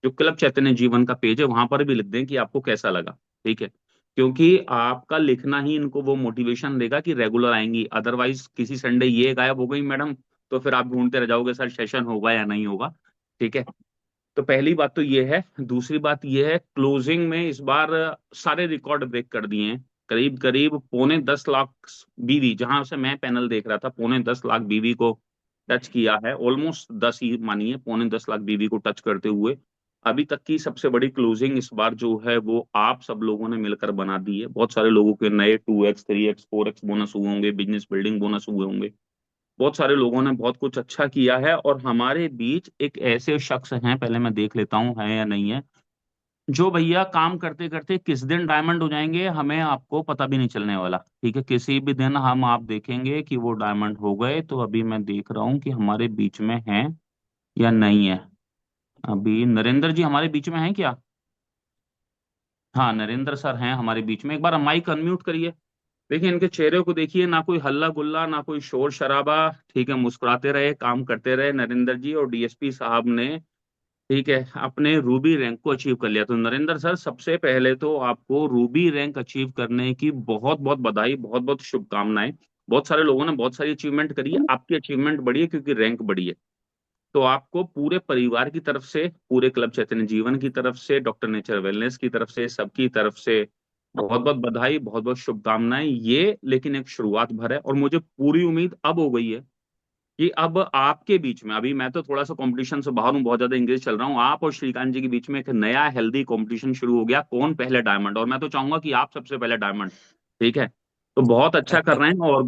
जो क्लब चैतन्य जीवन का पेज है, वहां पर भी लिख दें कि आपको कैसा लगा। ठीक है, क्योंकि आपका लिखना ही इनको वो मोटिवेशन देगा कि रेगुलर आएंगी। अदरवाइज किसी संडे ये गायब हो गई मैडम, तो फिर आप ढूंढते रह जाओगे सर सेशन होगा या नहीं होगा। ठीक है। तो पहली बात तो ये है। दूसरी बात ये है, क्लोजिंग में इस बार सारे रिकॉर्ड ब्रेक कर दिए हैं। करीब करीब 9.5 लाख बीवी, जहां से मैं पैनल देख रहा था, 9.5 लाख बीवी को टच किया है। ऑलमोस्ट 10 ही मानिए, 9.5 लाख बीवी को टच करते हुए अभी तक की सबसे बड़ी क्लोजिंग इस बार जो है वो आप सब लोगों ने मिलकर बना दी है। बहुत सारे लोगों के नए 2x 3x 4x बोनस हुए होंगे, बिजनेस बिल्डिंग बोनस हुए होंगे। बहुत सारे लोगों ने बहुत कुछ अच्छा किया है। और हमारे बीच एक ऐसे शख्स हैं, पहले मैं देख लेता हूँ है या नहीं है, जो भैया काम करते करते किस दिन डायमंड हो जाएंगे हमें आपको पता भी नहीं चलने वाला। ठीक है, किसी भी दिन हम आप देखेंगे कि वो डायमंड हो गए। तो अभी मैं देख रहा हूँ कि हमारे बीच में हैं या नहीं है। अभी नरेंद्र जी हमारे बीच में हैं क्या? हाँ, नरेंद्र सर हैं हमारे बीच में। एक बार माइक अनम्यूट करिए। देखिए इनके चेहरे को देखिए, ना कोई हल्ला गुल्ला ना कोई शोर शराबा। ठीक है, मुस्कुराते रहे, काम करते रहे नरेंद्र जी। और डीएसपी साहब ने, ठीक है, अपने रूबी रैंक को अचीव कर लिया। तो नरेंद्र सर, सबसे पहले तो आपको रूबी रैंक अचीव करने की बहुत बहुत बधाई, बहुत बहुत शुभकामनाएं। बहुत सारे लोगों ने बहुत सारी अचीवमेंट करी है, आपकी अचीवमेंट बढ़ी है क्योंकि रैंक बढ़ी है। तो आपको पूरे परिवार की तरफ से, पूरे क्लब चैतन्य जीवन की तरफ से, डॉक्टर नेचर वेलनेस की तरफ से, सबकी तरफ से बहुत बहुत बधाई, बहुत बहुत शुभकामनाएं। ये लेकिन एक शुरुआत भर है, और मुझे पूरी उम्मीद अब हो गई है कि अब आपके बीच में, अभी मैं तो थोड़ा सा कंपटीशन से बाहर हूँ, बहुत ज्यादा इंगेज चल रहा हूँ, आप और श्रीकांत जी के बीच में एक नया हेल्दी कंपटीशन शुरू हो गया, कौन पहले डायमंड। और मैं तो चाहूंगा कि आप सबसे पहले डायमंड। ठीक है। तो बहुत अच्छा कर रहे हैं। और सर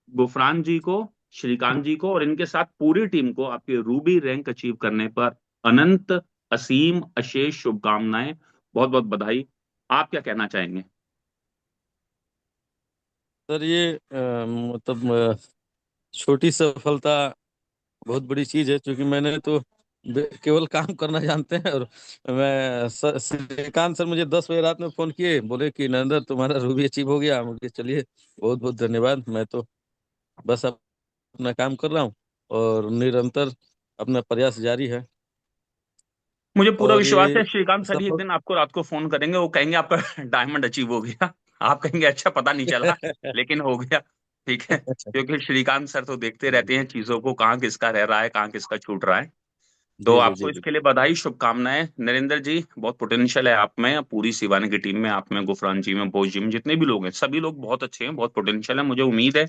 गुफरान जी को, श्रीकांत जी को और इनके साथ पूरी टीम को आपके रूबी रैंक अचीव करने पर अनंत, असीम, अशेष शुभकामनाएं। बहुत बहुत बधाई। आप क्या कहना चाहेंगे? सर ये मतलब छोटी सफलता बहुत बड़ी चीज है, क्योंकि मैंने तो केवल काम करना जानते हैं। और श्रीकांत सर मुझे 10 बजे रात में फोन किए, बोले कि नरेंद्र तुम्हारा रूबी अचीव हो गया। मुझे चलिए बहुत बहुत धन्यवाद। मैं तो बस अपना काम कर रहा हूँ और निरंतर अपना प्रयास जारी है। मुझे पूरा और विश्वास है ये श्रीकांत सर ही एक सफल दिन आपको रात को फोन करेंगे, वो कहेंगे आपका डायमंड अचीव हो गया। आप कहेंगे अच्छा पता नहीं चला, लेकिन हो गया। ठीक है, क्योंकि श्रीकांत सर तो देखते रहते हैं चीजों को, कहाँ किसका रह रहा है, कहाँ किसका छूट रहा है। तो जी जी आपको जी जी। इसके लिए बधाई, शुभकामनाएं नरेंद्र जी। बहुत पोटेंशियल है आप में, पूरी शिवानी की टीम में, आप में, गुफरान जी में, भोज जी में, जितने भी लोग हैं सभी लोग बहुत अच्छे हैं, बहुत पोटेंशियल है। मुझे उम्मीद है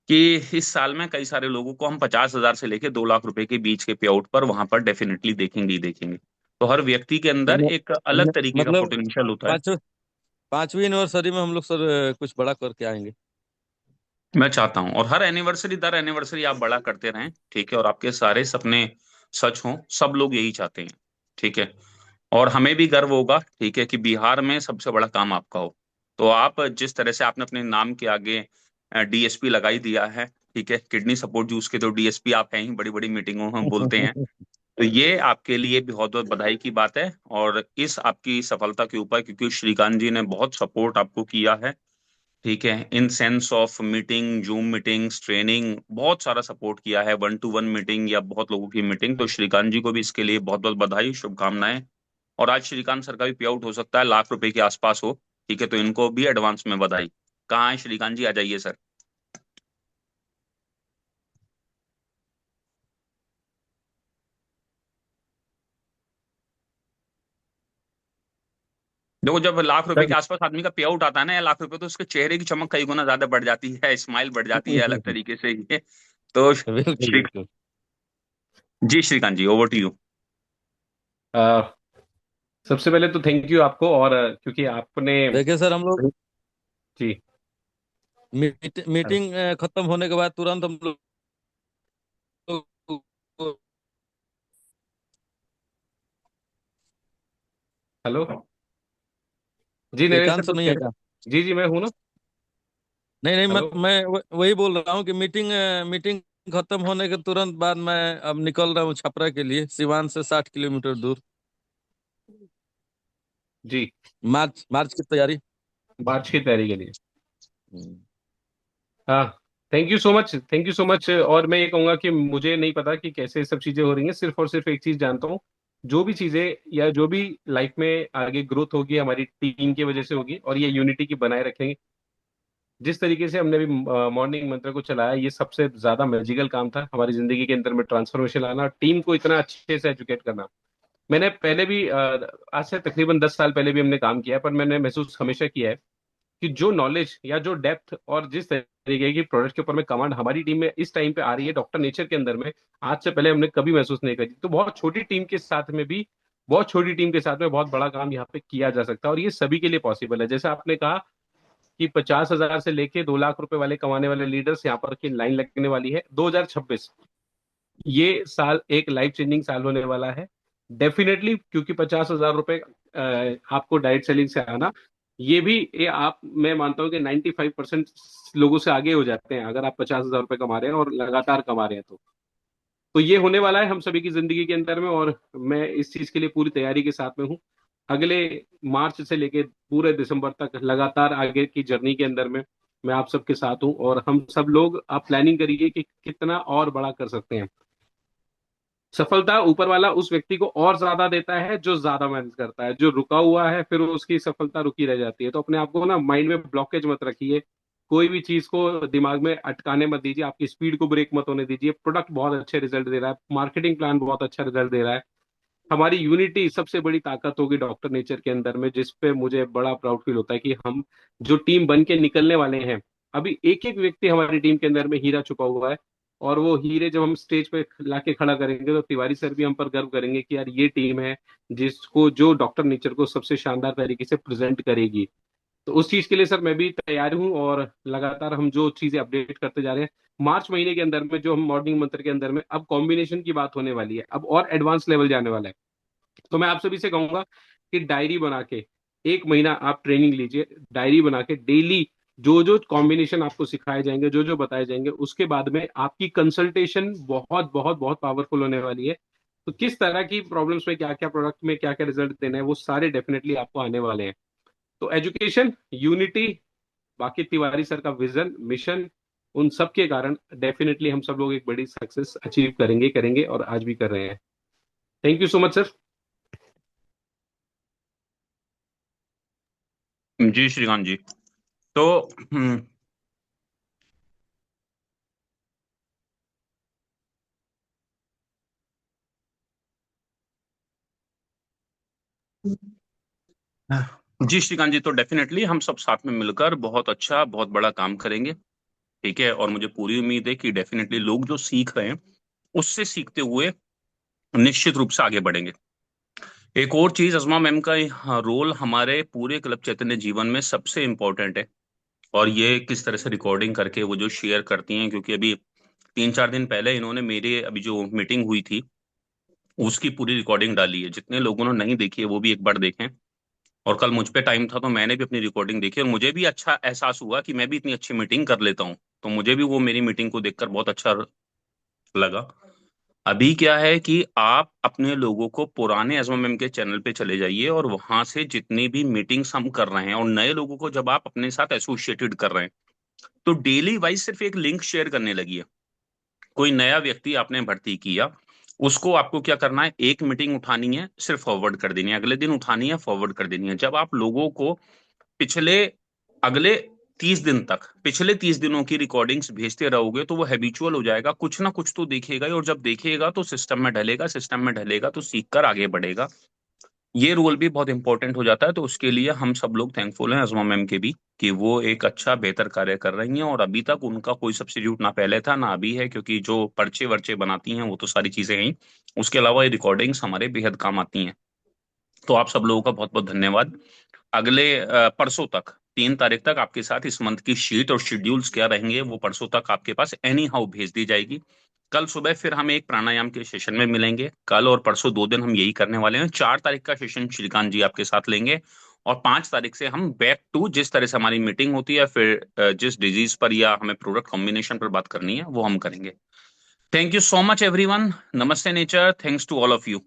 कि इस साल में कई सारे लोगों को हम 50,000 से लेके 2 लाख रुपए के बीच के पे आउट पर वहां पर डेफिनेटली देखेंगे ही देखेंगे। तो हर व्यक्ति के अंदर एक अलग तरीके का मतलब पोटेंशियल होता है। पांच 5वीं एनिवर्सरी में हम लोग सर कुछ बड़ा करके आएंगे। मैं चाहता हूं, और हर एनिवर्सरी दर एनिवर्सरी आप बड़ा करते रहें। ठीक है, और आपके सारे सपने सच हों, सब लोग यही चाहते हैं। ठीक है। और हमें भी गर्व होगा, ठीक है, कि बिहार में सबसे बड़ा काम आपका हो। तो आप जिस तरह से आपने अपने नाम के आगे डीएसपी लगाई दिया है, ठीक है, किडनी सपोर्ट जूस के तो डीएसपी आप हैं ही, बड़ी बड़ी मीटिंगों में बोलते हैं। तो ये आपके लिए बहुत बहुत बधाई की बात है। और इस आपकी सफलता के ऊपर, क्योंकि श्रीकांत जी ने बहुत सपोर्ट आपको किया है, ठीक है, in sense of meeting, zoom meetings, training, बहुत सारा सपोर्ट किया है, 1-to-1 मीटिंग या बहुत लोगों की मीटिंग। तो श्रीकांत जी को भी इसके लिए बहुत बहुत बधाई, शुभकामनाएं। और आज श्रीकांत सर का भी पे आउट हो सकता है, लाख रुपए के आसपास हो। ठीक है, तो इनको भी एडवांस में बधाई। कहाँ है श्रीकांत जी, आ जाइए सर। देखो, जब लाख रुपए के सर आसपास आदमी का पे आउट आता है ना, या लाख रुपए, तो उसके चेहरे की चमक कई गुना ज्यादा बढ़ जाती है, स्माइल बढ़ जाती है अलग तरीके से ये। तो बिल्कुल श्री बिल्कुल। जी श्रीकांत जी, ओवर टू यू। अ, सबसे पहले तो थैंक यू आपको। और क्योंकि आपने देखिए सर, हम लोग जी मीटिंग खत्म होने के बाद तुरंत हम लोग हेलो। जी नरेंद्र सर श्रीकांत सर कुछ नहीं कह है रहे क्या? हैं? जी जी मैं हूँ ना। नहीं नहीं, हेलो। मैं वही बोल रहा हूँ कि मीटिंग खत्म होने के तुरंत बाद मैं अब निकल रहा हूँ छपरा के लिए, सिवान से 60 किलोमीटर दूर। जी। मार्च मार्च की तैयारी। मार्च की तैयारी के लिए। हम्म। हाँ। Thank you so much, thank you so much. और मैं ये कहूँगा कि मुझे नहीं पता कि कैसे सब चीज़ें हो रही हैं, सिर्फ और सिर्फ एक चीज़ जानता हूँ जो भी चीजें या जो भी लाइफ में आगे ग्रोथ होगी हमारी टीम की वजह से होगी, और ये यूनिटी की बनाए रखेंगे। जिस तरीके से हमने भी मॉर्निंग मंत्र को चलाया, ये सबसे ज्यादा मैजिकल काम था हमारी जिंदगी के अंदर में, ट्रांसफॉर्मेशन लाना, टीम को इतना अच्छे से एजुकेट करना। मैंने पहले भी आज से तकरीबन 10 साल पहले भी हमने काम किया है, पर मैंने महसूस हमेशा किया है कि जो नॉलेज या जो डेप्थ और जिस तरीके की प्रोडक्ट के ऊपर में कमांड हमारी टीम में इस टाइम पे आ रही है डॉक्टर नेचर के अंदर में, आज से पहले हमने कभी महसूस नहीं करी। तो बहुत छोटी टीम के साथ में भी, बहुत छोटी टीम के साथ में बहुत बड़ा काम यहाँ पे किया जा सकता है, और ये सभी के लिए पॉसिबल है। जैसे आपने कहा कि 50,000 से लेके 2 लाख रुपए वाले कमाने वाले लीडर्स यहाँ पर की लाइन लगने वाली है। 2026 ये साल एक लाइफ चेंजिंग साल होने वाला है डेफिनेटली, क्योंकि 50,000 रुपए आपको डायरेक्ट सेलिंग से आना, ये आप, मैं मानता हूँ कि 95% लोगों से आगे हो जाते हैं अगर आप 50,000 रुपए कमा रहे हैं और लगातार कमा रहे हैं तो ये होने वाला है हम सभी की जिंदगी के अंदर में, और मैं इस चीज के लिए पूरी तैयारी के साथ में हूँ। अगले मार्च से लेके पूरे दिसंबर तक लगातार आगे की जर्नी के अंदर में मैं आप सबके साथ हूँ, और हम सब लोग आप प्लानिंग करिए कि कितना और बड़ा कर सकते हैं। सफलता ऊपर वाला उस व्यक्ति को और ज्यादा देता है जो ज्यादा मेहनत करता है। जो रुका हुआ है फिर उसकी सफलता रुकी रह जाती है। तो अपने आप को ना माइंड में ब्लॉकेज मत रखिए, कोई भी चीज को दिमाग में अटकाने मत दीजिए, आपकी स्पीड को ब्रेक मत होने दीजिए। प्रोडक्ट बहुत अच्छे रिजल्ट दे रहा है, मार्केटिंग प्लान बहुत अच्छा रिजल्ट दे रहा है। हमारी यूनिटी सबसे बड़ी ताकत होगी डॉक्टर नेचर के अंदर में, जिस पे मुझे बड़ा प्राउड फील होता है कि हम जो टीम बन के निकलने वाले हैं, अभी एक एक व्यक्ति हमारी टीम के अंदर में हीरा छुपा हुआ है, और वो हीरे जब हम स्टेज पे लाके खड़ा करेंगे तो तिवारी सर भी हम पर गर्व करेंगे कि यार ये टीम है जिसको जो डॉक्टर नेचर को सबसे शानदार तरीके से प्रेजेंट करेगी। तो उस चीज के लिए सर मैं भी तैयार हूँ, और लगातार हम जो चीजें अपडेट करते जा रहे हैं। मार्च महीने के अंदर में जो हम मॉर्निंग मंत्र के अंदर में अब कॉम्बिनेशन की बात होने वाली है, अब और एडवांस लेवल जाने वाला है। तो मैं आप सभी से कहूंगा कि डायरी बना के 1 महीना आप ट्रेनिंग लीजिए, डायरी बना के डेली जो जो कॉम्बिनेशन आपको सिखाए जाएंगे, जो जो बताए जाएंगे, उसके बाद में आपकी कंसल्टेशन बहुत बहुत बहुत पावरफुल होने वाली है। तो किस तरह की प्रॉब्लम्स में क्या क्या प्रोडक्ट में क्या क्या रिजल्ट देना है वो सारे डेफिनेटली आपको आने वाले हैं। तो एजुकेशन, यूनिटी, बाकी तिवारी सर का विजन, मिशन, उन सब के कारण डेफिनेटली हम सब लोग एक बड़ी सक्सेस अचीव करेंगे करेंगे और आज भी कर रहे हैं। Thank you so much sir. जी श्रीकांत जी। तो जी श्रीकांत जी, तो डेफिनेटली हम सब साथ में मिलकर बहुत अच्छा, बहुत बड़ा काम करेंगे। ठीक है, और मुझे पूरी उम्मीद है कि डेफिनेटली लोग जो सीख रहे हैं उससे सीखते हुए निश्चित रूप से आगे बढ़ेंगे। एक और चीज, अजमा मैम का रोल हमारे पूरे क्लब चैतन्य जीवन में सबसे इम्पोर्टेंट है, और ये किस तरह से रिकॉर्डिंग करके वो जो शेयर करती हैं, क्योंकि अभी 3-4 दिन पहले इन्होंने मेरे अभी जो मीटिंग हुई थी उसकी पूरी रिकॉर्डिंग डाली है। जितने लोगों ने नहीं देखी है वो भी एक बार देखें। और कल मुझ पे टाइम था तो मैंने भी अपनी रिकॉर्डिंग देखी, और मुझे भी अच्छा एहसास हुआ कि मैं भी इतनी अच्छी मीटिंग कर लेता हूँ। तो मुझे भी वो मेरी मीटिंग को देखकर बहुत अच्छा लगा। अभी क्या है कि आप अपने लोगों को पुराने एजमा मैम के चैनल पे चले जाइए, और वहां से जितनी भी मीटिंग्स हम कर रहे हैं, और नए लोगों को जब आप अपने साथ एसोसिएटेड कर रहे हैं, तो डेली वाइज सिर्फ एक लिंक शेयर करने लगी। कोई नया व्यक्ति आपने भर्ती किया, उसको आपको क्या करना है, एक मीटिंग उठानी है, सिर्फ फॉरवर्ड कर देनी है, अगले दिन उठानी है, फॉरवर्ड कर देनी है। जब आप लोगों को पिछले अगले 30 दिन तक पिछले 30 दिनों की रिकॉर्डिंग्स भेजते रहोगे तो वो हैबिचुअल हो जाएगा, कुछ ना कुछ तो देखेगा ही, और जब देखेगा तो सिस्टम में ढलेगा, सिस्टम में ढलेगा तो सीख कर आगे बढ़ेगा। ये रोल भी बहुत इंपॉर्टेंट हो जाता है। तो उसके लिए हम सब लोग थैंकफुल हैं अजमा मैम के भी, कि वो एक अच्छा बेहतर कार्य कर रही हैं, और अभी तक उनका कोई सब्सिट्यूट ना पहले था ना अभी है, क्योंकि जो पर्चे वर्चे बनाती हैं वो तो सारी चीजें हैं ही। उसके अलावा ये रिकॉर्डिंग्स हमारे बेहद काम आती हैं। तो आप सब लोगों का बहुत बहुत धन्यवाद। अगले परसों तक, 3 तारीख तक आपके साथ इस मंथ की शीट और शेड्यूल्स क्या रहेंगे वो परसों तक आपके पास एनी हाउ भेज दी जाएगी। कल सुबह फिर हम एक प्राणायाम के सेशन में मिलेंगे। कल और परसों 2 दिन हम यही करने वाले हैं। 4 तारीख का सेशन श्रीकांत जी आपके साथ लेंगे, और 5 तारीख से हम बैक टू जिस तरह से हमारी मीटिंग होती है, फिर जिस डिजीज पर या हमें प्रोडक्ट कॉम्बिनेशन पर बात करनी है वो हम करेंगे। Thank you so much everyone. नमस्ते nature. Thanks to all of you.